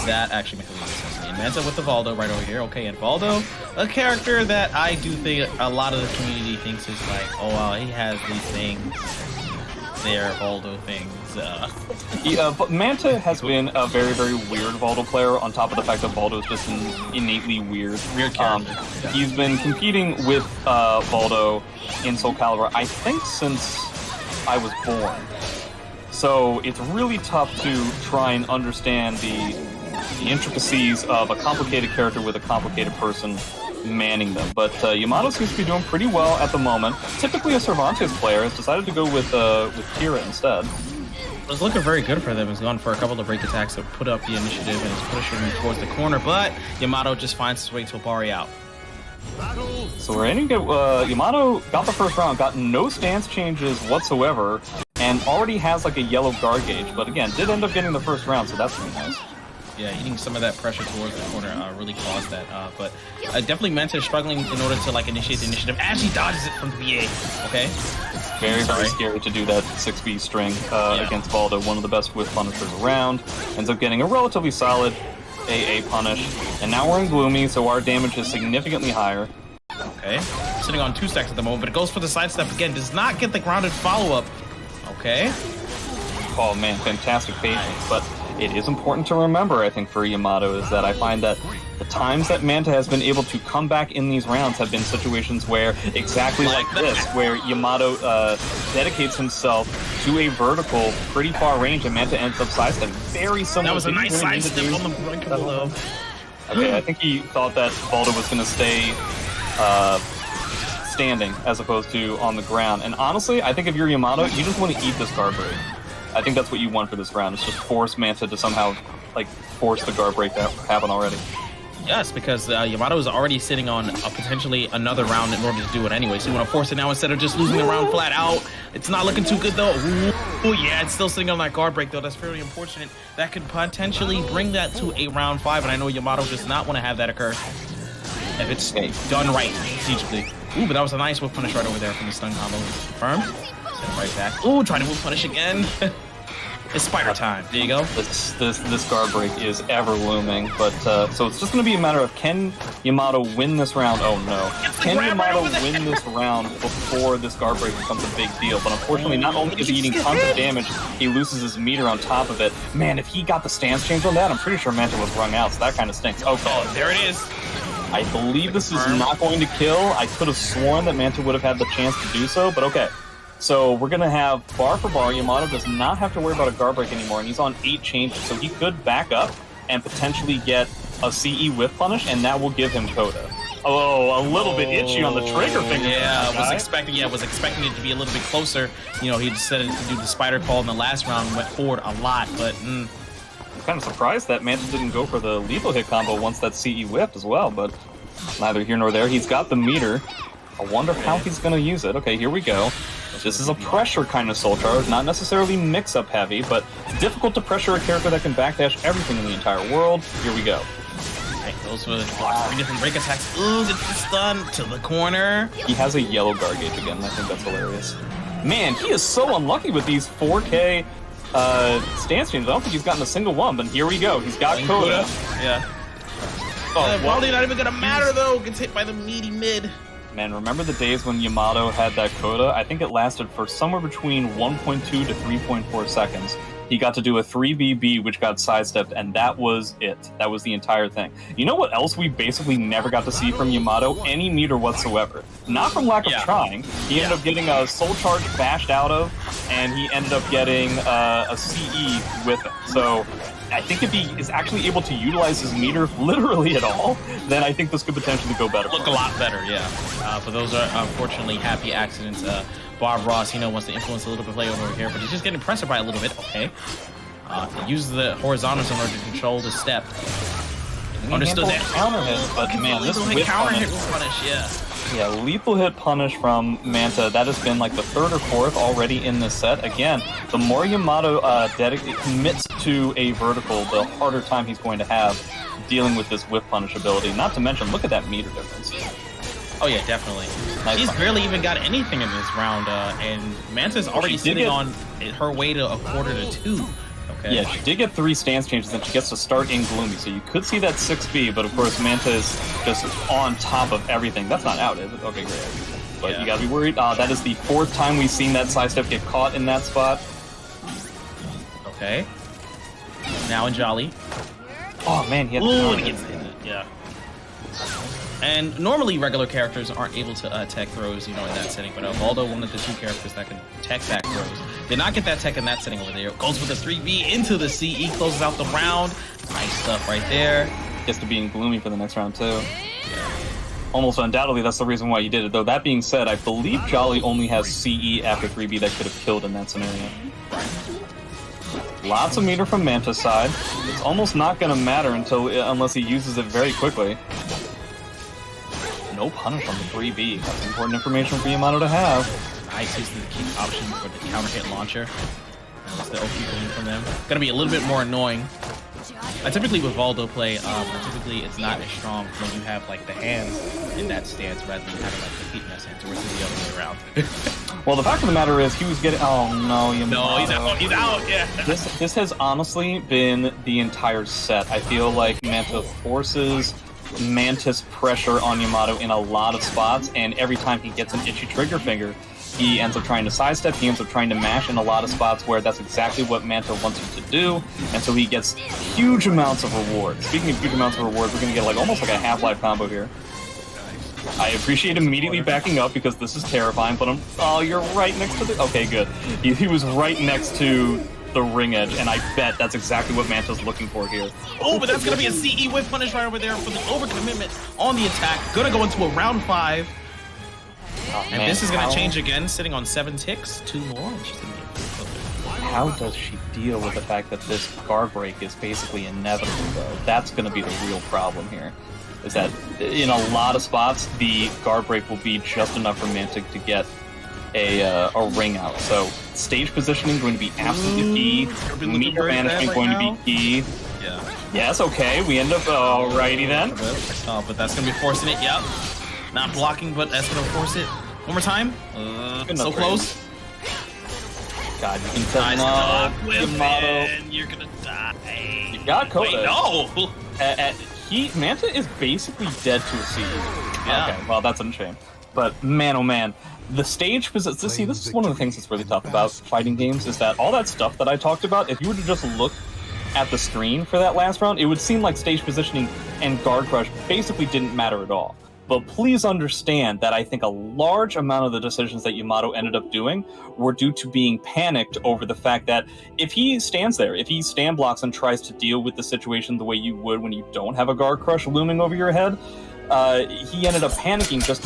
That actually makes a little sense to me. And Manta with the Voldo right over here. Okay, and Voldo, a character that I do think a lot of the community thinks is like, oh, well, he has these things. They're Voldo things. Yeah, but Manta has been a very, very weird Voldo player, on top of the fact that Voldo is just an innately weird character. He's been competing with Voldo in Soul Calibur, I think, since I was born. So it's really tough to try and understand the intricacies of a complicated character with a complicated person manning them. But Yamato seems to be doing pretty well at the moment. Typically a Cervantes player has decided to go with Tira instead. It's looking very good for them. He's gone for a couple of break attacks to put up the initiative and is pushing him towards the corner, but Yamato just finds his way to a Bari out. So we're aiming at Yamato got the first round, got no stance changes whatsoever, and already has like a yellow guard gauge, but again, did end up getting the first round, so that's really nice. Yeah, eating some of that pressure towards the corner really caused that, but definitely Manta is struggling in order to like initiate the initiative as he dodges it from the BA, okay? It's very, very scary to do that 6B string against Voldo, one of the best whiff punishers around. Ends up getting a relatively solid AA punish, and now we're in Gloomy, so our damage is significantly higher. Okay, sitting on 2 stacks at the moment, but it goes for the sidestep again, does not get the grounded follow-up. Okay. Oh man, fantastic patience, but it is important to remember, I think, for Yamato, is that I find that the times that Manta has been able to come back in these rounds have been situations where, exactly like this, where Yamato dedicates himself to a vertical pretty far range and Manta ends up sidestepping. Very similar. That was a nice sidestep on the breakable though. Okay, I think he thought that Voldo was going to stay standing as opposed to on the ground. And honestly, I think if you're Yamato, you just want to eat this guard break. I think that's what you want for this round, is just force Manta to somehow, like, force the guard break to happen already. Yes, because Yamato is already sitting on potentially another round in order to do it anyway. So you want to force it now instead of just losing the round flat out. It's not looking too good, though. Ooh, yeah, it's still sitting on that guard break, though. That's fairly unfortunate. That could potentially bring that to a round 5, and I know Yamato does not want to have that occur if it's done right strategically. Ooh, but that was a nice whip punish right over there from the stun combo. Confirmed. Right back. Ooh, trying to move punish again. It's spider time. There you go. This guard break is ever looming, but so it's just going to be a matter of, can Yamato win this round? Oh no. Can Yamato win this round before this guard break becomes a big deal? But unfortunately, not only is he eating tons of damage, he loses his meter on top of it. Man, if he got the stance change on that, I'm pretty sure Manta was rung out, so that kind of stinks. Okay. Oh, there it is. I believe this is not going to kill. I could have sworn that Manta would have had the chance to do so, but okay. So we're going to have bar for bar. Yamato does not have to worry about a guard break anymore, and he's on 8 changes, so he could back up and potentially get a CE whiff punish, and that will give him Coda. Oh, a little bit itchy on the trigger finger. Yeah, I was expecting it to be a little bit closer. You know, he decided to do the spider call in the last round and went forward a lot, but... I'm kind of surprised that Manta didn't go for the lethal hit combo once that CE whipped as well, but neither here nor there. He's got the meter. I wonder how he's going to use it. Okay, here we go. This is a pressure kind of soul charge, not necessarily mix-up heavy, but it's difficult to pressure a character that can backdash everything in the entire world. Here we go. Right, those were 3 different break attacks. Ooh, gets the stun to the corner. He has a yellow guard gauge again. I think that's hilarious. Man, he is so unlucky with these 4K stance changes. I don't think he's gotten a single one, but here we go. He's got Coda. Yeah. Oh, probably not even going to matter, though. Gets hit by the meaty mid. Man, remember the days when Yamato had that Coda? I think it lasted for somewhere between 1.2 to 3.4 seconds. He got to do a 3BB, which got sidestepped, and that was it. That was the entire thing. You know what else we basically never got to see from Yamato? Any meter whatsoever. Not from lack of trying. He ended up getting a soul charge bashed out of, and he ended up getting a CE with it. So I think if he is actually able to utilize his meter literally at all, then I think this could potentially go better. Look a lot better, yeah. But those are unfortunately happy accidents. Bob Ross, wants to influence a little bit play over here, but he's just getting pressured by a little bit. Okay. Uses the horizontals in order to control the step. Understood that. Counter hit, but man, this whip counter hit punish, yeah. Yeah, lethal hit punish from Manta. That has been like the 3rd or 4th already in this set. Again, the more Yamato commits to a vertical, the harder time he's going to have dealing with this whip punish ability. Not to mention, look at that meter difference. Oh yeah, definitely. She's barely even got anything in this round, and Manta's already sitting on her way to a 1/4 to 2. Okay. Yeah, she did get 3 stance changes, and she gets to start in Gloomy, so you could see that 6B, but of course Manta is just on top of everything. That's not out, is it? Okay, great. But you gotta be worried. That is the 4th time we've seen that sidestep get caught in that spot. Okay. Now in Jolly. Oh man, he had Ooh, and he gets hit. Yeah. And normally regular characters aren't able to tech throws, you know, in that setting. But Voldo, one of the 2 characters that can tech back throws, did not get that tech in that setting over there. Goes with the 3B into the CE, closes out the round. Nice stuff right there. Gets to be in Gloomy for the next round too. Almost undoubtedly, that's the reason why you did it. Though that being said, I believe Jolly only has CE after 3B that could have killed in that scenario. Lots of meter from Manta's side. It's almost not going to matter unless he uses it very quickly. No punish on the 3B. That's important information for Yamato to have. Nice using the key option for the counter hit launcher. That's the OP coming from them. Gonna be a little bit more annoying. I typically with Voldo play, typically it's not as strong when you have like the hands in that stance rather than having like the feet in that stance, where it's the other way around. Well, the fact of the matter is he was getting. Oh no, Yamato. No, he's out. He's out. Yeah. This has honestly been the entire set. I feel like Manta forces Mantis pressure on Yamato in a lot of spots, and every time he gets an itchy trigger finger, he ends up trying to sidestep, he ends up trying to mash in a lot of spots where that's exactly what Manta wants him to do, and so he gets huge amounts of rewards. Speaking of huge amounts of rewards, we're going to get like almost like a Half-Life combo here. I appreciate immediately backing up because this is terrifying, but oh, you're right next to the... Okay, good. He was right next to the ring edge, and I bet that's exactly what Manta's looking for here. Oh, but that's going to be a CE whip punish right over there for the overcommitment on the attack. Going to go into a round 5. Oh, and man, this is going to change again, sitting on 7 ticks. 2 more. How does she deal with the fact that this guard break is basically inevitable, though? That's going to be the real problem here. Is that in a lot of spots, the guard break will be just enough for Manta to get a ring out. So stage positioning going to be absolutely key. Meter management going to be key. Yeah. Yes, okay. We end up alrighty then. Oh, but that's going to be forcing it. Yep. Not blocking, but that's going to force it. One more time. So close. God, you can tell Yamato. You're going to die. You got Coda. Wait, no. Manta is basically dead to a CE. Yeah. Okay, well, that's a shame. But man, oh man, the stage position. See, this is one of the things that's really tough about fighting games is that all that stuff that I talked about, if you were to just look at the screen for that last round, it would seem like stage positioning and guard crush basically didn't matter at all. But please understand that I think a large amount of the decisions that Yamato ended up doing were due to being panicked over the fact that if he stands there, if he stand blocks and tries to deal with the situation the way you would when you don't have a guard crush looming over your head, he ended up panicking just